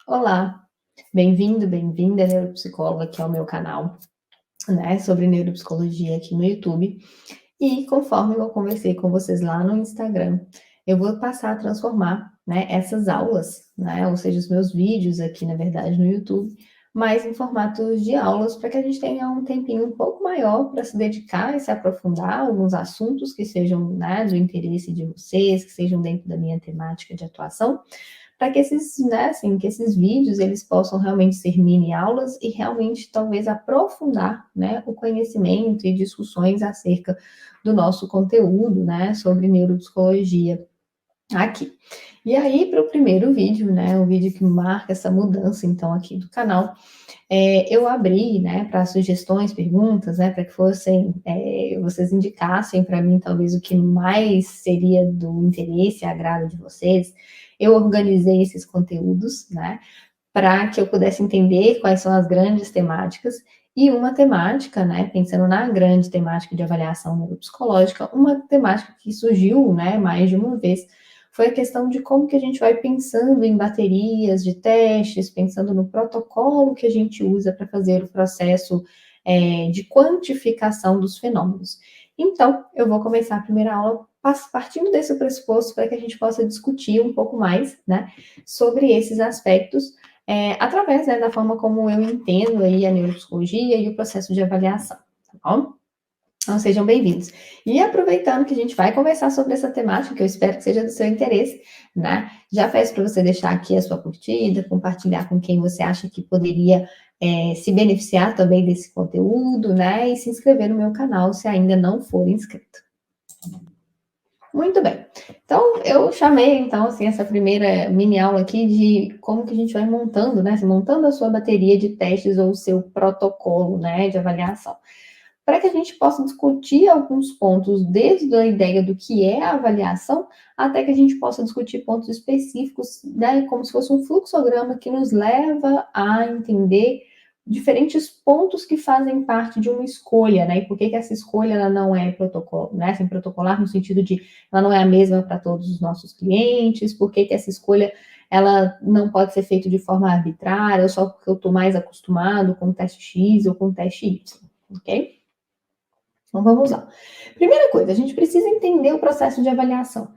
Olá, bem-vindo, bem-vinda, neuropsicóloga, aqui ao meu canal, né, sobre neuropsicologia aqui no YouTube. E conforme eu conversei com vocês lá no Instagram, eu vou passar a transformar, né, essas aulas, né, ou seja, os meus vídeos aqui, na verdade, no YouTube, mais em formatos de aulas, para que a gente tenha um tempinho um pouco maior para se dedicar e se aprofundar a alguns assuntos que sejam, né, do interesse de vocês, que sejam dentro da minha temática de atuação, para que esses, né, assim, que esses vídeos eles possam realmente ser mini aulas e realmente talvez aprofundar, né, o conhecimento e discussões acerca do nosso conteúdo, né, sobre neuropsicologia aqui. E aí, para o primeiro vídeo, né, o vídeo que marca essa mudança, então, aqui do canal, eu abri, né, para sugestões, perguntas, né, para que fossem, vocês indicassem para mim, talvez, o que mais seria do interesse e agrado de vocês. Eu organizei esses conteúdos, né, para que eu pudesse entender quais são as grandes temáticas, e uma temática, né, pensando na grande temática de avaliação neuropsicológica, uma temática que surgiu, né, mais de uma vez, foi a questão de como que a gente vai pensando em baterias de testes, pensando no protocolo que a gente usa para fazer o processo de quantificação dos fenômenos. Então, eu vou começar a primeira aula partindo desse pressuposto para que a gente possa discutir um pouco mais, né, sobre esses aspectos, através, né, da forma como eu entendo aí a neuropsicologia e o processo de avaliação, tá bom? Então, sejam bem-vindos. E aproveitando que a gente vai conversar sobre essa temática, que eu espero que seja do seu interesse, né? Já peço para você deixar aqui a sua curtida, compartilhar com quem você acha que poderia se beneficiar também desse conteúdo, né? E se inscrever no meu canal se ainda não for inscrito. Muito bem. Então, eu chamei, então, assim, essa primeira mini aula aqui de como que a gente vai montando, né? Montando a sua bateria de testes ou o seu protocolo, né, de avaliação, para que a gente possa discutir alguns pontos, desde a ideia do que é a avaliação, até que a gente possa discutir pontos específicos, né, como se fosse um fluxograma que nos leva a entender diferentes pontos que fazem parte de uma escolha, né, e por que essa escolha ela não é protocolo, né, assim, protocolar no sentido de ela não é a mesma para todos os nossos clientes, por que essa escolha ela não pode ser feita de forma arbitrária, só porque eu estou mais acostumado com o teste X ou com o teste Y, ok? Então vamos lá. Primeira coisa, a gente precisa entender o processo de avaliação.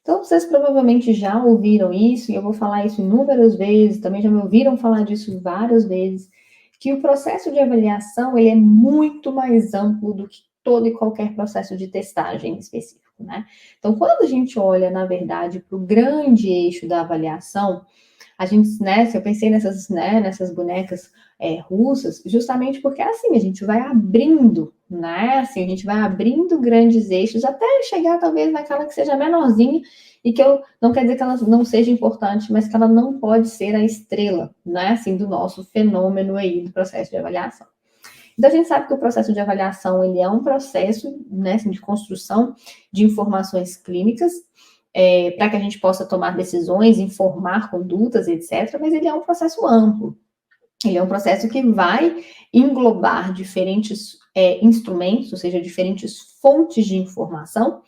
Então, vocês provavelmente já ouviram isso, e eu vou falar isso inúmeras vezes, também já me ouviram falar disso várias vezes, que o processo de avaliação ele é muito mais amplo do que todo e qualquer processo de testagem específico, né? Então, quando a gente olha, na verdade, para o grande eixo da avaliação, a gente, né, se eu pensei nessas, né, nessas bonecas russas, justamente porque assim, a gente vai abrindo, né, assim, a gente vai abrindo grandes eixos até chegar talvez naquela que seja menorzinha e que eu, não quer dizer que ela não seja importante, mas que ela não pode ser a estrela, né, assim, do nosso fenômeno aí do processo de avaliação. Então, a gente sabe que o processo de avaliação, ele é um processo, né, assim, de construção de informações clínicas, para que a gente possa tomar decisões, informar condutas, etc., mas ele é um processo amplo. Ele é um processo que vai englobar diferentes instrumentos, ou seja, diferentes fontes de informação,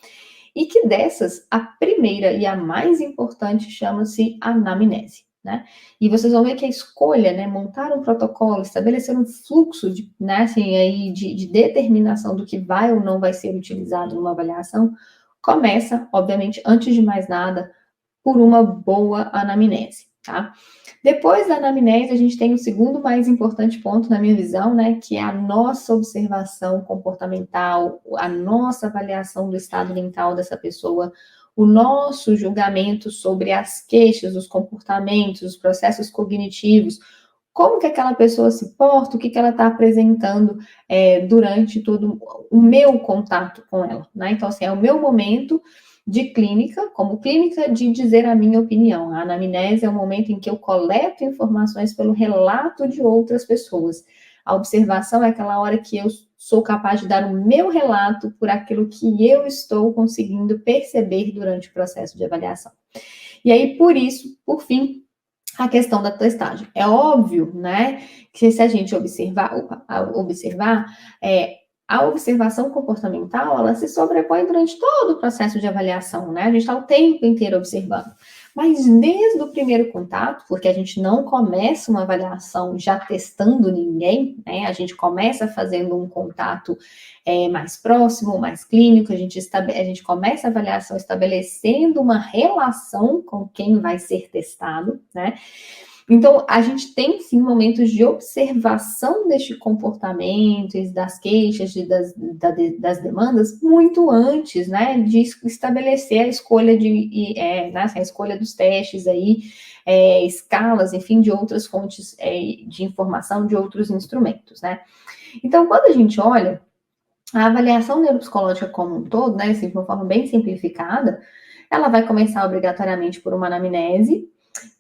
e que dessas, a primeira e a mais importante chama-se anamnese. Né? E vocês vão ver que a escolha, né, montar um protocolo, estabelecer um fluxo de, né, assim, aí de determinação do que vai ou não vai ser utilizado numa avaliação, começa, obviamente, antes de mais nada, por uma boa anamnese, tá? Depois da anamnese, a gente tem o segundo mais importante ponto, na minha visão, né, que é a nossa observação comportamental, a nossa avaliação do estado mental dessa pessoa, o nosso julgamento sobre as queixas, os comportamentos, os processos cognitivos, como que aquela pessoa se porta, o que ela está apresentando durante todo o meu contato com ela, né? Então, assim, é o meu momento de clínica, como clínica de dizer a minha opinião. A anamnese é o momento em que eu coleto informações pelo relato de outras pessoas. A observação é aquela hora que eu sou capaz de dar o meu relato por aquilo que eu estou conseguindo perceber durante o processo de avaliação. E aí, por isso, por fim, a questão da testagem. É óbvio, né, que se a gente a observação comportamental, ela se sobrepõe durante todo o processo de avaliação, né? A gente está o tempo inteiro observando. Mas desde o primeiro contato, porque a gente não começa uma avaliação já testando ninguém, né? A gente começa fazendo um contato mais próximo, mais clínico, a gente começa a avaliação estabelecendo uma relação com quem vai ser testado, né? Então, a gente tem sim momentos de observação deste comportamento, das queixas, das demandas, muito antes, né, de estabelecer a escolha a escolha dos testes aí, escalas, enfim, de outras fontes de informação, de outros instrumentos, né. Então, quando a gente olha a avaliação neuropsicológica como um todo, né, assim, de uma forma bem simplificada, ela vai começar obrigatoriamente por uma anamnese,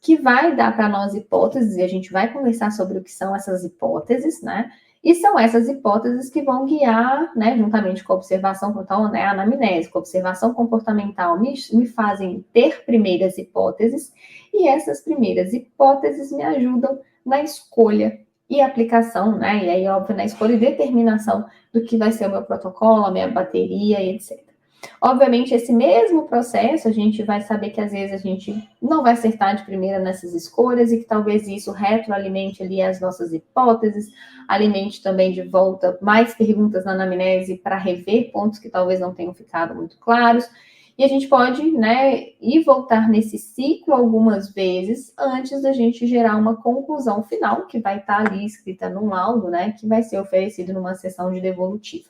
que vai dar para nós hipóteses, e a gente vai conversar sobre o que são essas hipóteses, né? E são essas hipóteses que vão guiar, né, juntamente com a observação, então, né, a anamnese, com a observação comportamental, me fazem ter primeiras hipóteses, e essas primeiras hipóteses me ajudam na escolha e aplicação, né? E aí, óbvio, na escolha e determinação do que vai ser o meu protocolo, a minha bateria, etc. Obviamente, esse mesmo processo, a gente vai saber que às vezes a gente não vai acertar de primeira nessas escolhas e que talvez isso retroalimente ali as nossas hipóteses, alimente também de volta mais perguntas na anamnese para rever pontos que talvez não tenham ficado muito claros. E a gente pode, né, ir voltar nesse ciclo algumas vezes antes da gente gerar uma conclusão final, que vai estar ali escrita num laudo, né, que vai ser oferecido numa sessão de devolutiva.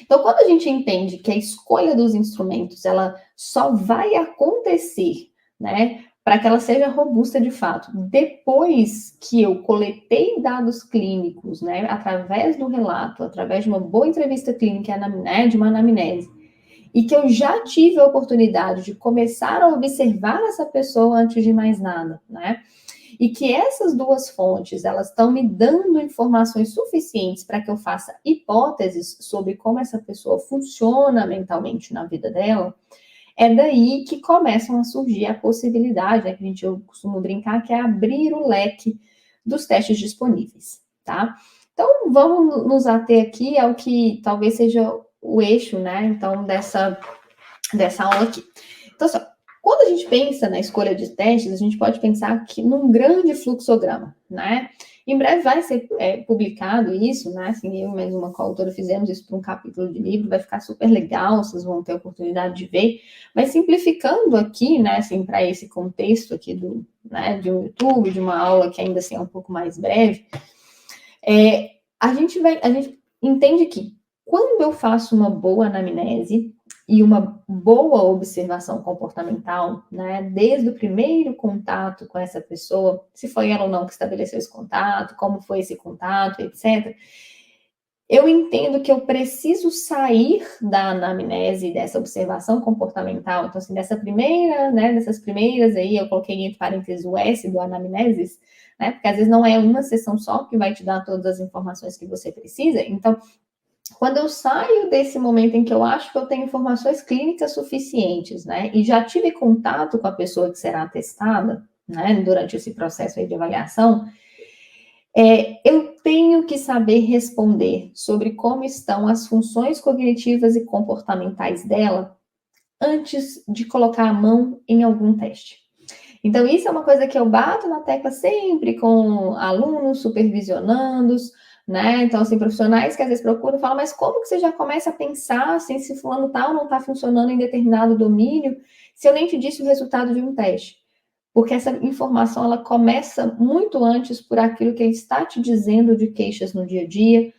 Então, quando a gente entende que a escolha dos instrumentos ela só vai acontecer, né, para que ela seja robusta de fato, depois que eu coletei dados clínicos, né, através do relato, através de uma boa entrevista clínica, né, de uma anamnese, e que eu já tive a oportunidade de começar a observar essa pessoa antes de mais nada, né? E que essas duas fontes, elas estão me dando informações suficientes para que eu faça hipóteses sobre como essa pessoa funciona mentalmente na vida dela, é daí que começam a surgir a possibilidade, né, que eu costumo brincar, que é abrir o leque dos testes disponíveis, tá? Então, vamos nos ater aqui ao que talvez seja o eixo, né, então, dessa aula aqui. Então, só, quando a gente pensa na escolha de testes, a gente pode pensar que num grande fluxograma, né? Em breve vai ser publicado isso, né? Assim, eu e mais uma coautora fizemos isso para um capítulo de livro, vai ficar super legal, vocês vão ter a oportunidade de ver. Mas simplificando aqui, né, assim, para esse contexto aqui né, de um YouTube, de uma aula que ainda assim é um pouco mais breve, a gente entende que quando eu faço uma boa anamnese e uma boa observação comportamental, né, desde o primeiro contato com essa pessoa, se foi ela ou não que estabeleceu esse contato, como foi esse contato, etc., eu entendo que eu preciso sair da anamnese, dessa observação comportamental, então, assim, dessas primeiras aí, eu coloquei entre parênteses o S do anamneses, né, porque às vezes não é uma sessão só que vai te dar todas as informações que você precisa, então, quando eu saio desse momento em que eu acho que eu tenho informações clínicas suficientes, né, e já tive contato com a pessoa que será testada, né, durante esse processo aí de avaliação, eu tenho que saber responder sobre como estão as funções cognitivas e comportamentais dela antes de colocar a mão em algum teste. Então, isso é uma coisa que eu bato na tecla sempre com alunos, supervisionandos, né? Então, assim, profissionais que às vezes procuram e falam, mas como que você já começa a pensar assim, se fulano tal não está funcionando em determinado domínio, se eu nem te disse o resultado de um teste? Porque essa informação, ela começa muito antes por aquilo que ele está te dizendo de queixas no dia a dia,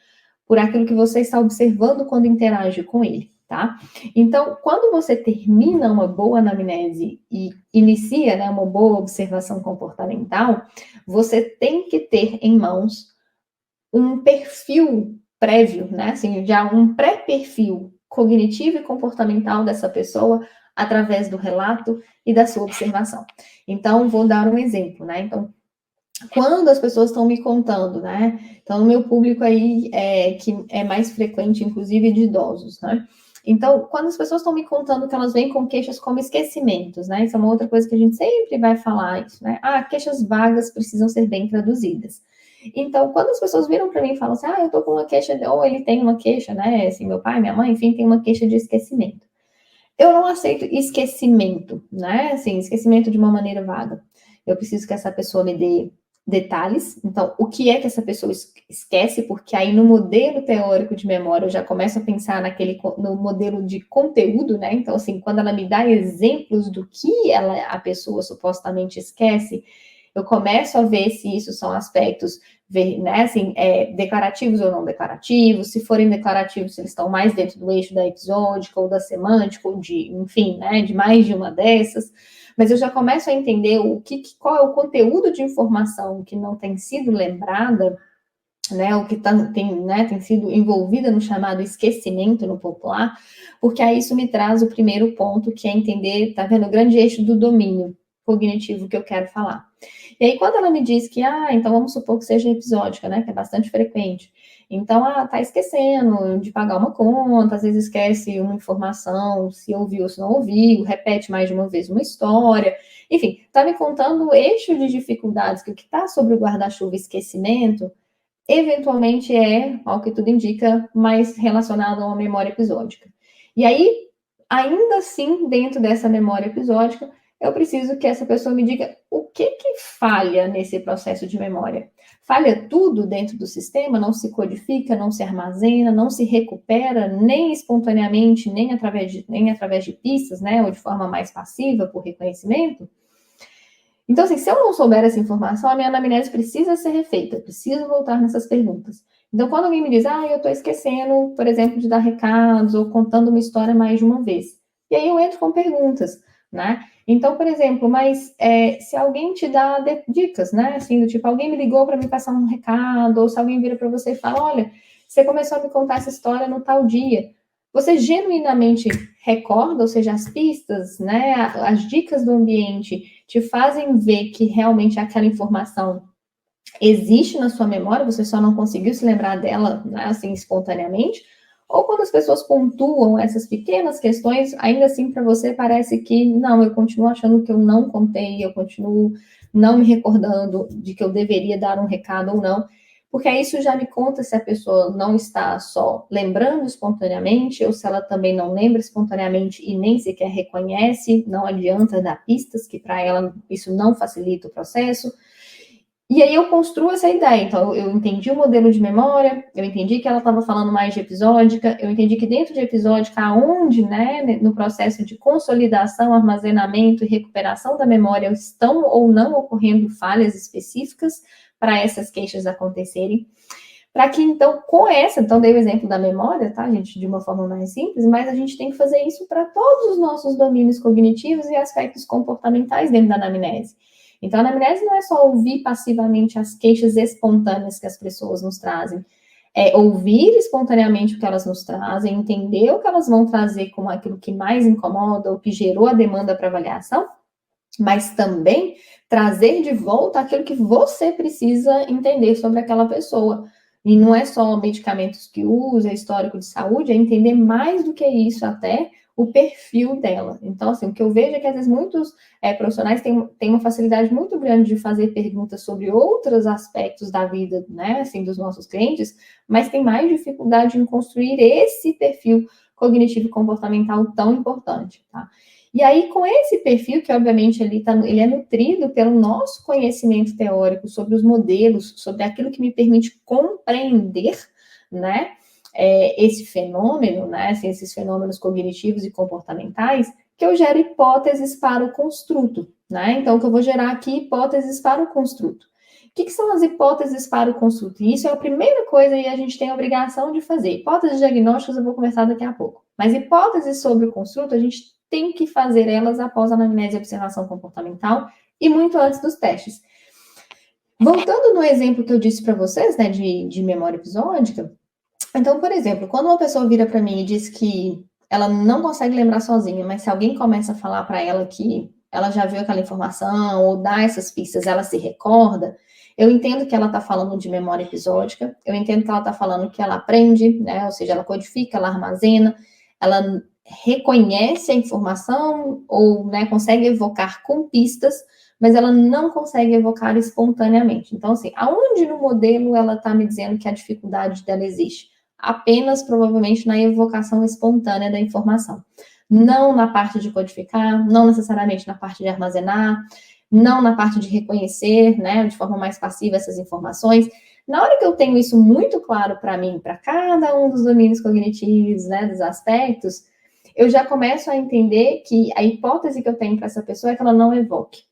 por aquilo que você está observando quando interage com ele, tá? Então, quando você termina uma boa anamnese e inicia, né, uma boa observação comportamental, você tem que ter em mãos um perfil prévio, né, assim, já um pré-perfil cognitivo e comportamental dessa pessoa através do relato e da sua observação. Então, vou dar um exemplo, né? Então, quando as pessoas estão me contando, né? Então, o meu público aí que é mais frequente, inclusive, de idosos, né? Então, quando as pessoas estão me contando que elas vêm com queixas como esquecimentos, né? Isso é uma outra coisa que a gente sempre vai falar, isso, né? Queixas vagas precisam ser bem traduzidas. Então, quando as pessoas viram para mim e falam assim, eu tô com uma queixa, ou ele tem uma queixa, né? Assim, meu pai, minha mãe, enfim, tem uma queixa de esquecimento. Eu não aceito esquecimento, né? Assim, esquecimento de uma maneira vaga. Eu preciso que essa pessoa me dê detalhes. Então, o que é que essa pessoa esquece? Porque aí no modelo teórico de memória eu já começo a pensar no modelo de conteúdo, né? Então, assim, quando ela me dá exemplos do que a pessoa supostamente esquece, eu começo a ver se isso são aspectos, né, assim, declarativos ou não declarativos, se forem declarativos, se eles estão mais dentro do eixo da episódica ou da semântica, ou de, enfim, né, de mais de uma dessas, mas eu já começo a entender qual é o conteúdo de informação que não tem sido lembrada, né, o que tem sido envolvida no chamado esquecimento no popular, porque aí isso me traz o primeiro ponto, que é entender, tá vendo, o grande eixo do domínio cognitivo que eu quero falar. E aí, quando ela me diz que, então vamos supor que seja episódica, né, que é bastante frequente. Então, tá esquecendo de pagar uma conta, às vezes esquece uma informação, se ouviu ou se não ouviu, repete mais de uma vez uma história. Enfim, tá me contando o eixo de dificuldades que o que está sobre o guarda-chuva esquecimento, eventualmente ao que tudo indica, mais relacionado a uma memória episódica. E aí, ainda assim, dentro dessa memória episódica, eu preciso que essa pessoa me diga o que falha nesse processo de memória. Falha tudo dentro do sistema, não se codifica, não se armazena, não se recupera, nem espontaneamente, nem através de pistas, né, ou de forma mais passiva, por reconhecimento. Então, assim, se eu não souber essa informação, a minha anamnese precisa ser refeita, preciso voltar nessas perguntas. Então, quando alguém me diz, eu estou esquecendo, por exemplo, de dar recados ou contando uma história mais de uma vez. E aí eu entro com perguntas, né? Então, por exemplo, se alguém te dá dicas, né? Assim, do tipo, alguém me ligou para me passar um recado, ou se alguém vira para você e fala, olha, você começou a me contar essa história no tal dia. Você genuinamente recorda, ou seja, as pistas, né, as dicas do ambiente te fazem ver que realmente aquela informação existe na sua memória, você só não conseguiu se lembrar dela, né, assim, espontaneamente, ou quando as pessoas pontuam essas pequenas questões, ainda assim para você parece que, não, eu continuo achando que eu não contei, eu continuo não me recordando de que eu deveria dar um recado ou não, porque aí isso já me conta se a pessoa não está só lembrando espontaneamente, ou se ela também não lembra espontaneamente e nem sequer reconhece, não adianta dar pistas, que para ela isso não facilita o processo. E aí eu construo essa ideia. Então, eu entendi o modelo de memória, eu entendi que ela estava falando mais de episódica, eu entendi que dentro de episódica, aonde, né, no processo de consolidação, armazenamento e recuperação da memória estão ou não ocorrendo falhas específicas para essas queixas acontecerem. Para que, então, então dei o exemplo da memória, tá, gente, de uma forma mais simples, mas a gente tem que fazer isso para todos os nossos domínios cognitivos e aspectos comportamentais dentro da anamnese. Então, a anamnese não é só ouvir passivamente as queixas espontâneas que as pessoas nos trazem, é ouvir espontaneamente o que elas nos trazem, entender o que elas vão trazer como aquilo que mais incomoda, o que gerou a demanda para avaliação, mas também trazer de volta aquilo que você precisa entender sobre aquela pessoa. E não é só medicamentos que usa, histórico de saúde, é entender mais do que isso até o perfil dela. Então, assim, o que eu vejo é que às vezes muitos profissionais têm uma facilidade muito grande de fazer perguntas sobre outros aspectos da vida, né, assim, dos nossos clientes, mas tem mais dificuldade em construir esse perfil cognitivo e comportamental tão importante, tá? E aí, com esse perfil, que obviamente ele é nutrido pelo nosso conhecimento teórico sobre os modelos, sobre aquilo que me permite compreender, né, esse fenômeno, né, assim, esses fenômenos cognitivos e comportamentais, que eu gero hipóteses para o construto, né? Então, que eu vou gerar aqui hipóteses para o construto. O que são as hipóteses para o construto? E isso é a primeira coisa e a gente tem a obrigação de fazer. Hipóteses diagnósticas eu vou conversar daqui a pouco. Mas hipóteses sobre o construto, a gente tem que fazer elas após a anamnese e observação comportamental e muito antes dos testes. Voltando no exemplo que eu disse para vocês, né, de memória episódica, então, por exemplo, quando uma pessoa vira para mim e diz que ela não consegue lembrar sozinha, mas se alguém começa a falar para ela que ela já viu aquela informação ou dá essas pistas, ela se recorda, eu entendo que ela está falando de memória episódica, eu entendo que ela está falando que ela aprende, né, ou seja, ela codifica, ela armazena, ela reconhece a informação ou, né, consegue evocar com pistas, mas ela não consegue evocar espontaneamente. Então, assim, aonde no modelo ela está me dizendo que a dificuldade dela existe? Apenas, provavelmente, na evocação espontânea da informação. não na parte de codificar, não necessariamente na parte de armazenar, não na parte de reconhecer, né, de forma mais passiva essas informações. Na hora que eu tenho isso muito claro para mim, para cada um dos domínios cognitivos, né, dos aspectos, eu já começo a entender que a hipótese que eu tenho para essa pessoa é que ela não evoque.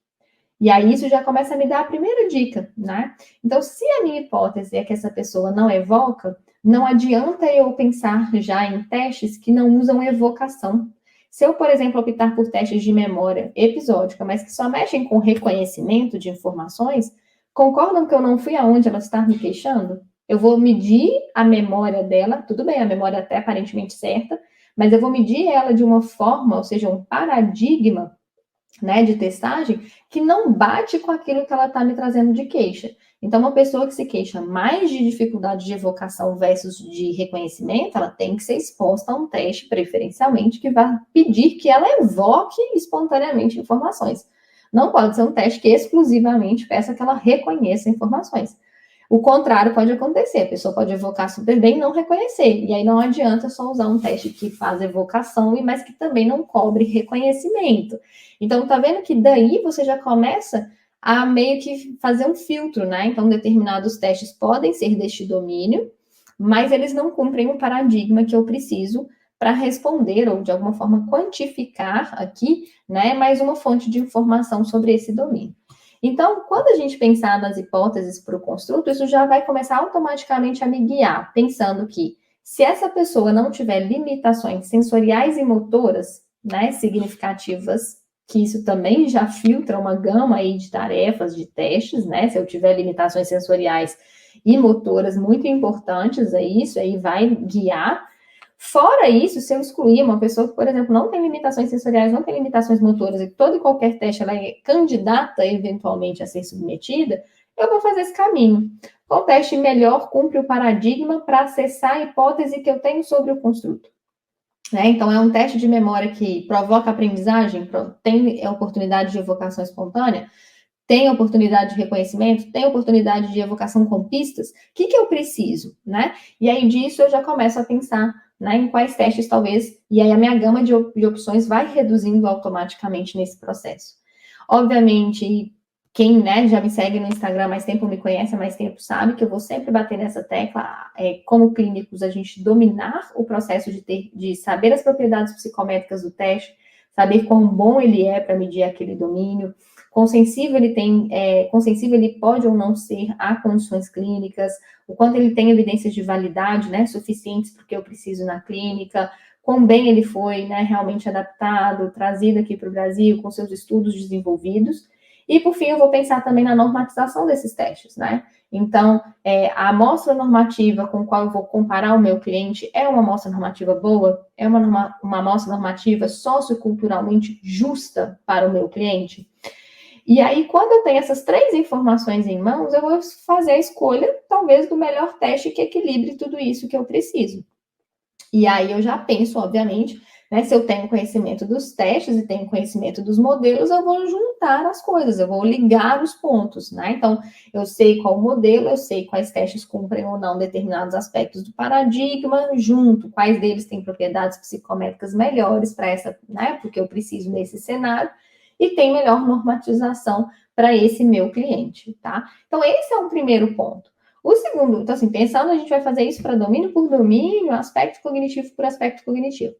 E aí isso já começa a me dar a primeira dica, né? Então, se a minha hipótese é que essa pessoa não evoca, não adianta eu pensar já em testes que não usam evocação. Se eu, por exemplo, optar por testes de memória episódica, mas que só mexem com reconhecimento de informações, concordam que eu não fui aonde ela está me queixando? Eu vou medir a memória dela, tudo bem, a memória até aparentemente certa, mas eu vou medir ela de uma forma, ou seja, um paradigma, né, de testagem, que não bate com aquilo que ela está me trazendo de queixa. Então, uma pessoa que se queixa mais de dificuldade de evocação versus de reconhecimento, ela tem que ser exposta a um teste, preferencialmente, que vai pedir que ela evoque espontaneamente informações. Não pode ser um teste que exclusivamente peça que ela reconheça informações. O contrário pode acontecer, a pessoa pode evocar super bem e não reconhecer. E aí não adianta só usar um teste que faz evocação, mas que também não cobre reconhecimento. Então, tá vendo que daí você já começa a meio que fazer um filtro, né? Então, determinados testes podem ser deste domínio, mas eles não cumprem o paradigma que eu preciso para responder ou de alguma forma quantificar aqui, né, mais uma fonte de informação sobre esse domínio. Então, quando a gente pensar nas hipóteses para o construto, isso já vai começar automaticamente a me guiar, pensando que se essa pessoa não tiver limitações sensoriais e motoras, né, significativas, que isso também já filtra uma gama aí de tarefas, de testes, né, se eu tiver limitações sensoriais e motoras muito importantes, isso aí vai guiar. Fora isso, se eu excluir uma pessoa que, por exemplo, não tem limitações sensoriais, não tem limitações motoras, e todo e qualquer teste ela é candidata eventualmente a ser submetida, eu vou fazer esse caminho. Qual teste melhor cumpre o paradigma para acessar a hipótese que eu tenho sobre o construto? Né? Então, é um teste de memória que provoca aprendizagem, tem oportunidade de evocação espontânea, tem oportunidade de reconhecimento, tem oportunidade de evocação com pistas, o que eu preciso, né? E aí disso eu já começo a pensar, né, em quais testes talvez, e aí a minha gama de opções vai reduzindo automaticamente nesse processo. Obviamente, quem, né, já me segue no Instagram há mais tempo, me conhece há mais tempo, sabe que eu vou sempre bater nessa tecla, como clínicos, a gente dominar o processo de saber as propriedades psicométricas do teste, saber quão bom ele é para medir aquele domínio, quão sensível ele pode ou não ser a condições clínicas, o quanto ele tem evidências de validade, né, suficientes para o que eu preciso na clínica, quão bem ele foi, né, realmente adaptado, trazido aqui para o Brasil, com seus estudos desenvolvidos. E, por fim, eu vou pensar também na normatização desses testes, né? Então, a amostra normativa com a qual eu vou comparar o meu cliente é uma amostra normativa boa? É uma amostra normativa socioculturalmente justa para o meu cliente? E aí, quando eu tenho essas três informações em mãos, eu vou fazer a escolha, talvez, do melhor teste que equilibre tudo isso que eu preciso. E aí eu já penso, obviamente, né, se eu tenho conhecimento dos testes e tenho conhecimento dos modelos, eu vou juntar as coisas, eu vou ligar os pontos, né? Então, eu sei qual modelo, eu sei quais testes cumprem ou não determinados aspectos do paradigma, junto quais deles têm propriedades psicométricas melhores para essa, né, porque eu preciso nesse cenário, e tem melhor normatização para esse meu cliente, tá? Então, esse é um primeiro ponto. O segundo, então assim, pensando, a gente vai fazer isso para domínio por domínio, aspecto cognitivo por aspecto cognitivo.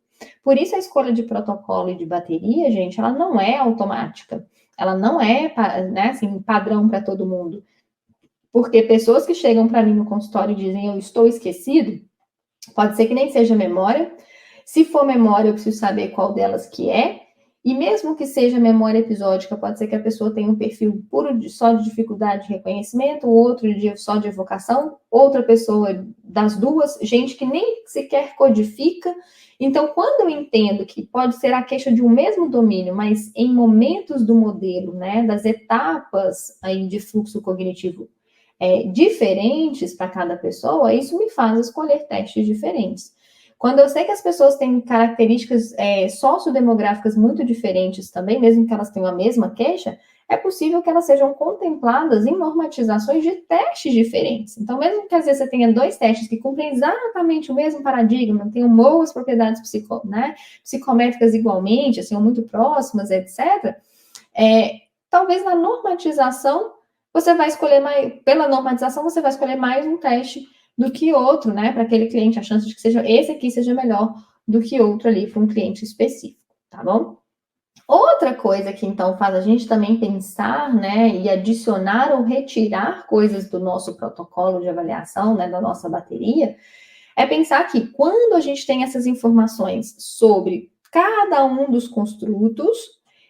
Por isso a escolha de protocolo e de bateria, gente, ela não é automática. Ela não é, né, assim, padrão para todo mundo. Porque pessoas que chegam para mim no consultório e dizem eu estou esquecido, pode ser que nem seja memória. Se for memória, eu preciso saber qual delas que é. E mesmo que seja memória episódica, pode ser que a pessoa tenha um perfil puro só de dificuldade de reconhecimento, outro só de evocação, outra pessoa das duas, gente que nem sequer codifica. Então, quando eu entendo que pode ser a queixa de um mesmo domínio, mas em momentos do modelo, né, das etapas aí de fluxo cognitivo diferentes para cada pessoa, isso me faz escolher testes diferentes. Quando eu sei que as pessoas têm características sociodemográficas muito diferentes também, mesmo que elas tenham a mesma queixa, é possível que elas sejam contempladas em normatizações de testes diferentes. Então, mesmo que às vezes você tenha dois testes que cumprem exatamente o mesmo paradigma, tenham boas propriedades psicométricas igualmente, assim, ou muito próximas, etc., talvez na normatização você vai escolher mais, pela normatização, você vai escolher mais um teste do que outro, né? Para aquele cliente, a chance de que seja esse aqui seja melhor do que outro ali para um cliente específico, tá bom? Outra coisa que então faz a gente também pensar, né, e adicionar ou retirar coisas do nosso protocolo de avaliação, né, da nossa bateria, é pensar que quando a gente tem essas informações sobre cada um dos construtos,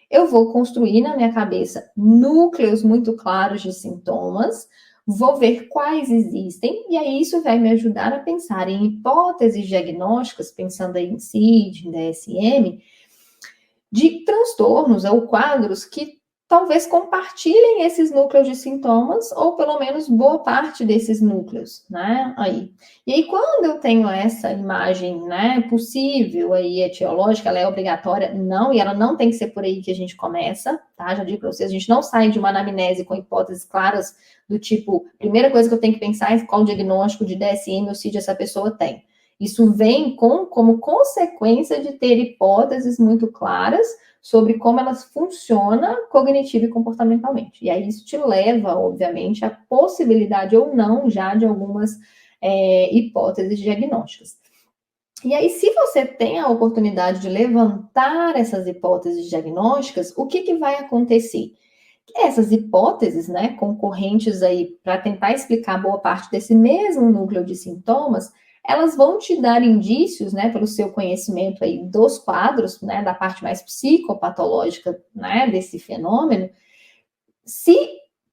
eu vou construir na minha cabeça núcleos muito claros de sintomas, vou ver quais existem, e aí isso vai me ajudar a pensar em hipóteses diagnósticas, pensando aí em CID, em DSM, de transtornos ou quadros que talvez compartilhem esses núcleos de sintomas, ou pelo menos boa parte desses núcleos, né, aí. E aí, quando eu tenho essa imagem, né, possível aí, etiológica, ela é obrigatória? Não, e ela não tem que ser por aí que a gente começa, tá? Já digo para vocês, a gente não sai de uma anamnese com hipóteses claras do tipo, primeira coisa que eu tenho que pensar é qual diagnóstico de DSM ou CID essa pessoa tem. Isso vem como consequência de ter hipóteses muito claras sobre como elas funcionam cognitivo e comportamentalmente. E aí isso te leva, obviamente, à possibilidade ou não já de algumas hipóteses diagnósticas. E aí, se você tem a oportunidade de levantar essas hipóteses diagnósticas, o que vai acontecer? Essas hipóteses, né, concorrentes aí para tentar explicar boa parte desse mesmo núcleo de sintomas, elas vão te dar indícios, né, pelo seu conhecimento aí dos quadros, né, da parte mais psicopatológica, né, desse fenômeno, se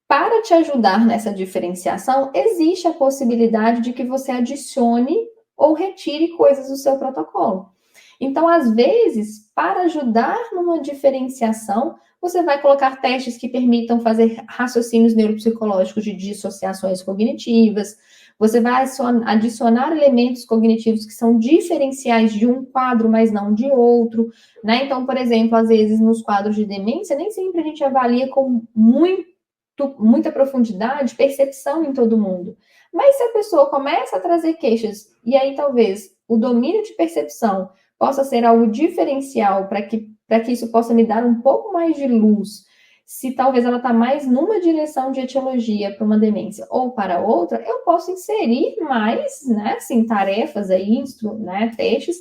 para te ajudar nessa diferenciação, existe a possibilidade de que você adicione ou retire coisas do seu protocolo. Então, às vezes, para ajudar numa diferenciação, você vai colocar testes que permitam fazer raciocínios neuropsicológicos de dissociações cognitivas, você vai adicionar elementos cognitivos que são diferenciais de um quadro, mas não de outro, né? Então, por exemplo, às vezes nos quadros de demência, nem sempre a gente avalia com muita profundidade, percepção em todo mundo. Mas se a pessoa começa a trazer queixas, e aí talvez o domínio de percepção possa ser algo diferencial para que isso possa me dar um pouco mais de luz, se talvez ela está mais numa direção de etiologia para uma demência ou para outra, eu posso inserir mais, né, assim, tarefas aí, né, testes,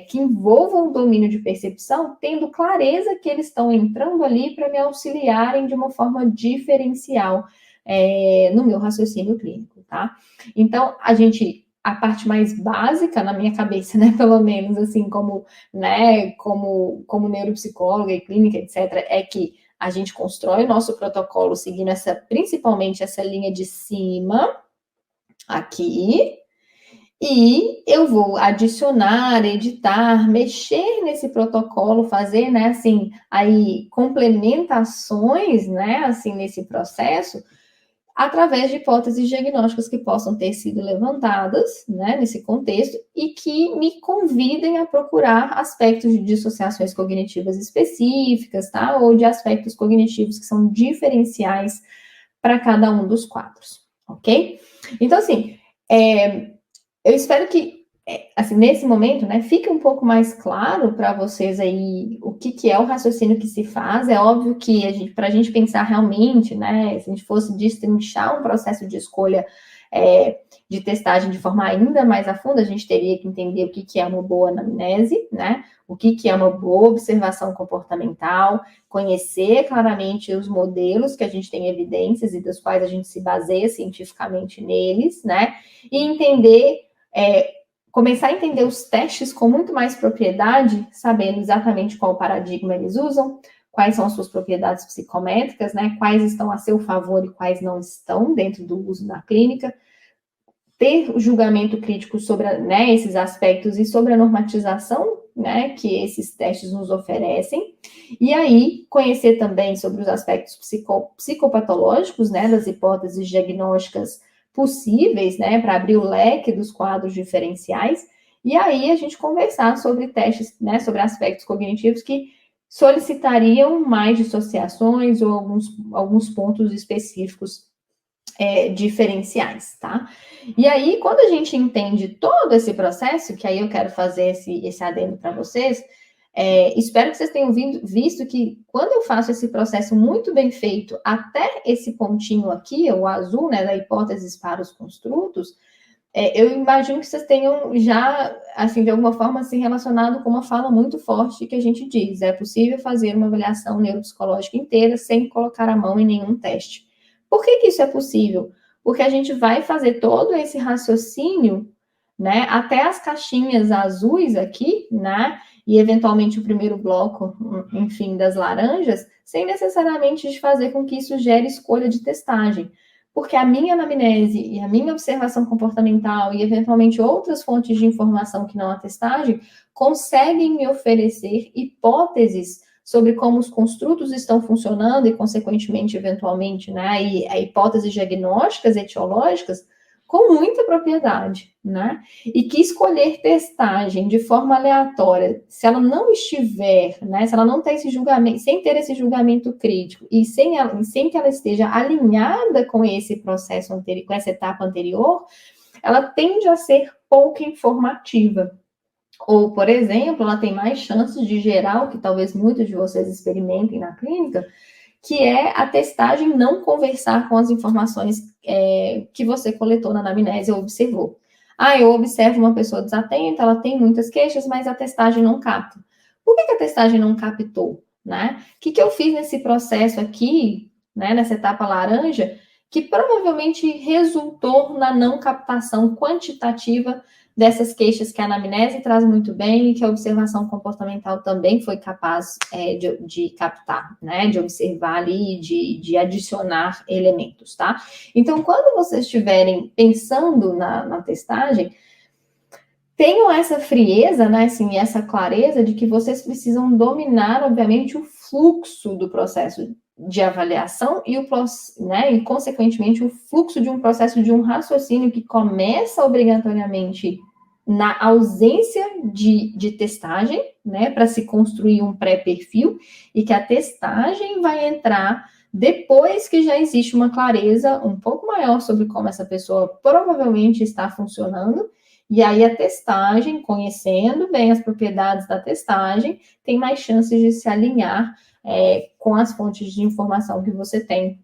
que envolvam o domínio de percepção, tendo clareza que eles estão entrando ali para me auxiliarem de uma forma diferencial no meu raciocínio clínico, tá? Então, a parte mais básica na minha cabeça, né, pelo menos assim, como neuropsicóloga e clínica, etc., é que a gente constrói o nosso protocolo seguindo principalmente essa linha de cima, aqui, e eu vou adicionar, editar, mexer nesse protocolo, fazer, né, assim, aí complementações, né, assim, nesse processo, através de hipóteses diagnósticas que possam ter sido levantadas, né, nesse contexto, e que me convidem a procurar aspectos de dissociações cognitivas específicas, tá? Ou de aspectos cognitivos que são diferenciais para cada um dos quadros, ok? Então, assim, eu espero que, assim, nesse momento, né, fique um pouco mais claro para vocês aí o que é o raciocínio que se faz. É óbvio que para a gente pensar realmente, né, se a gente fosse destrinchar um processo de escolha de testagem de forma ainda mais a fundo, a gente teria que entender o que é uma boa anamnese, né, o que é uma boa observação comportamental, conhecer claramente os modelos que a gente tem evidências e dos quais a gente se baseia cientificamente neles, né, e entender começar a entender os testes com muito mais propriedade, sabendo exatamente qual paradigma eles usam, quais são as suas propriedades psicométricas, né? Quais estão a seu favor e quais não estão dentro do uso na clínica, ter o julgamento crítico sobre, né, esses aspectos e sobre a normatização, né, que esses testes nos oferecem, e aí conhecer também sobre os aspectos psicopatológicos, né, das hipóteses diagnósticas possíveis, né, para abrir o leque dos quadros diferenciais, e aí a gente conversar sobre testes, né, sobre aspectos cognitivos que solicitariam mais dissociações ou alguns pontos específicos diferenciais, tá? E aí, quando a gente entende todo esse processo, que aí eu quero fazer esse adendo para vocês, espero que vocês tenham visto que quando eu faço esse processo muito bem feito, até esse pontinho aqui, o azul, né, da hipóteses para os construtos, eu imagino que vocês tenham já, assim, de alguma forma, se relacionado com uma fala muito forte que a gente diz: é possível fazer uma avaliação neuropsicológica inteira sem colocar a mão em nenhum teste. Por que isso é possível? Porque a gente vai fazer todo esse raciocínio, né, até as caixinhas azuis aqui, né, e eventualmente o primeiro bloco, enfim, das laranjas, sem necessariamente fazer com que isso gere escolha de testagem. Porque a minha anamnese e a minha observação comportamental e, eventualmente, outras fontes de informação que não a testagem conseguem me oferecer hipóteses sobre como os construtos estão funcionando e, consequentemente, eventualmente, né, e hipóteses diagnósticas, etiológicas, com muita propriedade, né? E que escolher testagem de forma aleatória, se ela não estiver, né, se ela não ter esse julgamento, sem ter esse julgamento crítico e sem que ela esteja alinhada com esse processo anterior, com essa etapa anterior, ela tende a ser pouco informativa. Ou, por exemplo, ela tem mais chances de gerar o que talvez muitos de vocês experimentem na clínica, que é a testagem não conversar com as informações que você coletou na anamnese ou observou. Ah, eu observo uma pessoa desatenta, ela tem muitas queixas, mas a testagem não capta. Por que a testagem não captou? Né? O que eu fiz nesse processo aqui, né, nessa etapa laranja, que provavelmente resultou na não captação quantitativa dessas queixas que a anamnese traz muito bem e que a observação comportamental também foi capaz de captar, né? De observar ali, de adicionar elementos, tá? Então, quando vocês estiverem pensando na testagem, tenham essa frieza, né, assim, essa clareza de que vocês precisam dominar, obviamente, o fluxo do processo de avaliação né, e, consequentemente, o fluxo de um processo de um raciocínio que começa obrigatoriamente na ausência de testagem, né, para se construir um pré-perfil, e que a testagem vai entrar depois que já existe uma clareza um pouco maior sobre como essa pessoa provavelmente está funcionando. E aí a testagem, conhecendo bem as propriedades da testagem, tem mais chances de se alinhar com as fontes de informação que você tem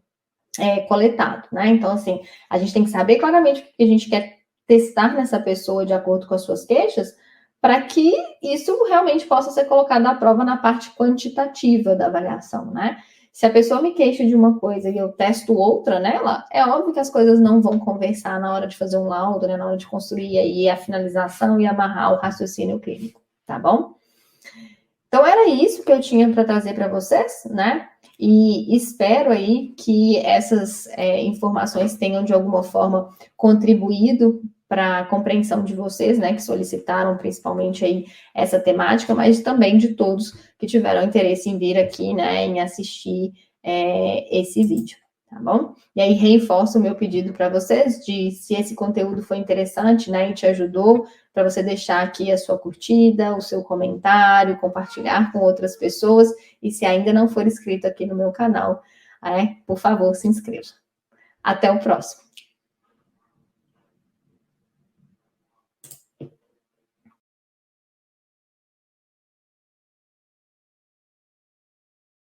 coletado, né? Então, assim, a gente tem que saber claramente o que a gente quer testar nessa pessoa de acordo com as suas queixas, para que isso realmente possa ser colocado à prova na parte quantitativa da avaliação, né? Se a pessoa me queixa de uma coisa e eu testo outra nela, é óbvio que as coisas não vão conversar na hora de fazer um laudo, né? Na hora de construir aí a finalização e amarrar o raciocínio clínico, tá bom? Então, era isso que eu tinha para trazer para vocês, né? E espero aí que essas informações tenham, de alguma forma, contribuído para a compreensão de vocês, né? Que solicitaram principalmente aí essa temática, mas também de todos que tiveram interesse em vir aqui, né? Em assistir esse vídeo. Tá bom? E aí, reforço o meu pedido para vocês de, se esse conteúdo foi interessante, né, e te ajudou, para você deixar aqui a sua curtida, o seu comentário, compartilhar com outras pessoas, e se ainda não for inscrito aqui no meu canal, por favor, se inscreva. Até o próximo.